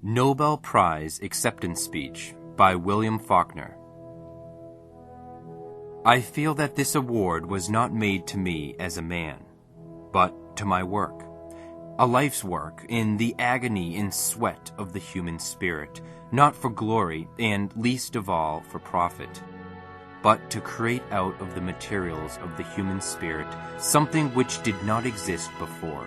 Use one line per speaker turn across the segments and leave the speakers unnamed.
Nobel Prize Acceptance Speech by William Faulkner. I feel that this award was not made to me as a man, but to my work, a life's work in the agony and sweat of the human spirit, not for glory and least of all for profit, but to create out of the materials of the human spirit something which did not exist before.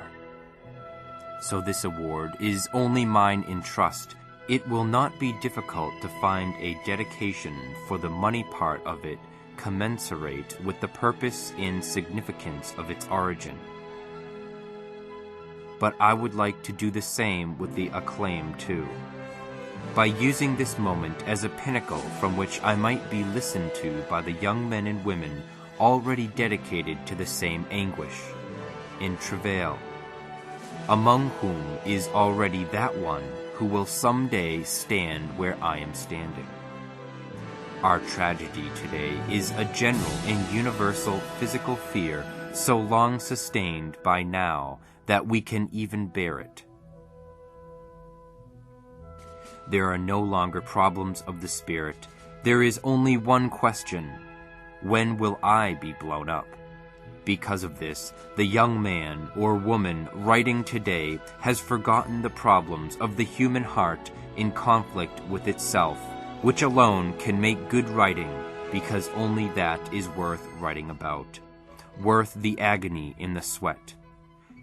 So this award is only mine in trust. It will not be difficult to find a dedication for the money part of it commensurate with the purpose and significance of its origin. But I would like to do the same with the acclaim too, by using this moment as a pinnacle from which I might be listened to by the young men and women already dedicated to the same anguish, in travail, among whom is already that one who will someday stand where I am standing. Our tragedy today is a general and universal physical fear so long sustained by now that we can even bear it. There are no longer problems of the spirit. There is only one question: when will I be blown up? Because of this, the young man or woman writing today has forgotten the problems of the human heart in conflict with itself, which alone can make good writing, because only that is worth writing about, worth the agony in the sweat.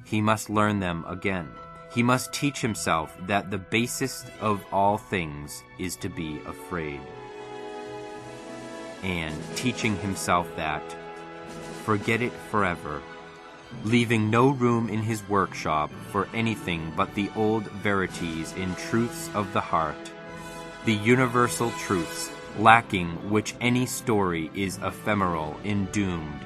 He must learn them again. He must teach himself that the basest of all things is to be afraid. And teaching himself that, forget it forever, leaving no room in his workshop for anything but the old verities and truths of the heart, the universal truths, lacking which any story is ephemeral and doomed,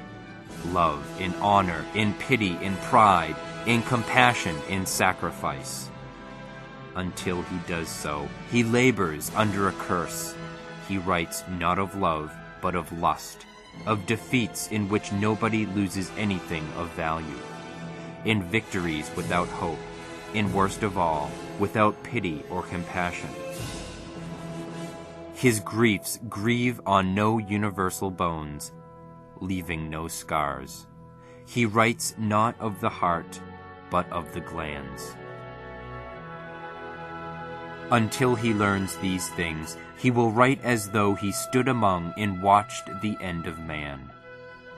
love in honor, in pity, in pride, in compassion, in sacrifice. Until he does so, he labors under a curse. He writes not of love, but of lust, of defeats in which nobody loses anything of value, in victories without hope, in worst of all, without pity or compassion. His griefs grieve on no universal bones, leaving no scars. He writes not of the heart, but of the glands. Until he learns these things, he will write as though he stood among and watched the end of man.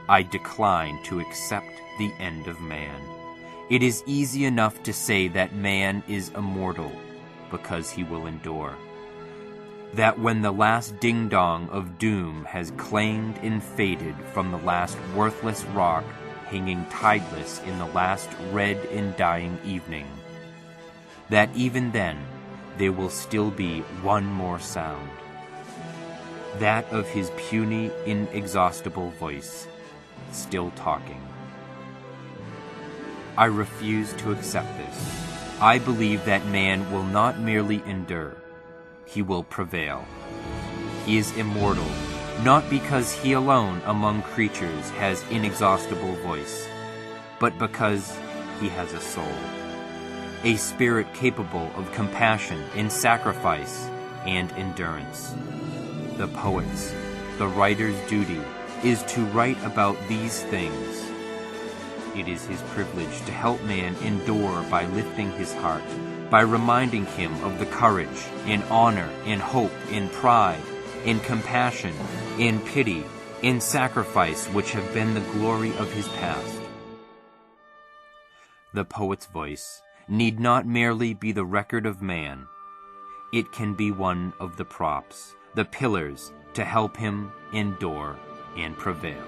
I decline to accept the end of man. It is easy enough to say that man is immortal, because he will endure. That when the last ding-dong of doom has clanged and faded from the last worthless rock hanging tideless in the last red and dying evening, that even then there will still be one more sound, that of his puny, inexhaustible voice, still talking. I refuse to accept this. I believe that man will not merely endure, he will prevail. He is immortal, not because he alone among creatures has inexhaustible voice, but because he has a soul, a spirit capable of compassion and sacrifice and endurance. The poet's, the writer's duty is to write about these things. It is his privilege to help man endure by lifting his heart, by reminding him of the courage, in honor, in hope, in pride, in compassion, in pity, in sacrifice which have been the glory of his past. The poet's voice need not merely be the record of man. It can be one of the props, the pillars to help him endure and prevail.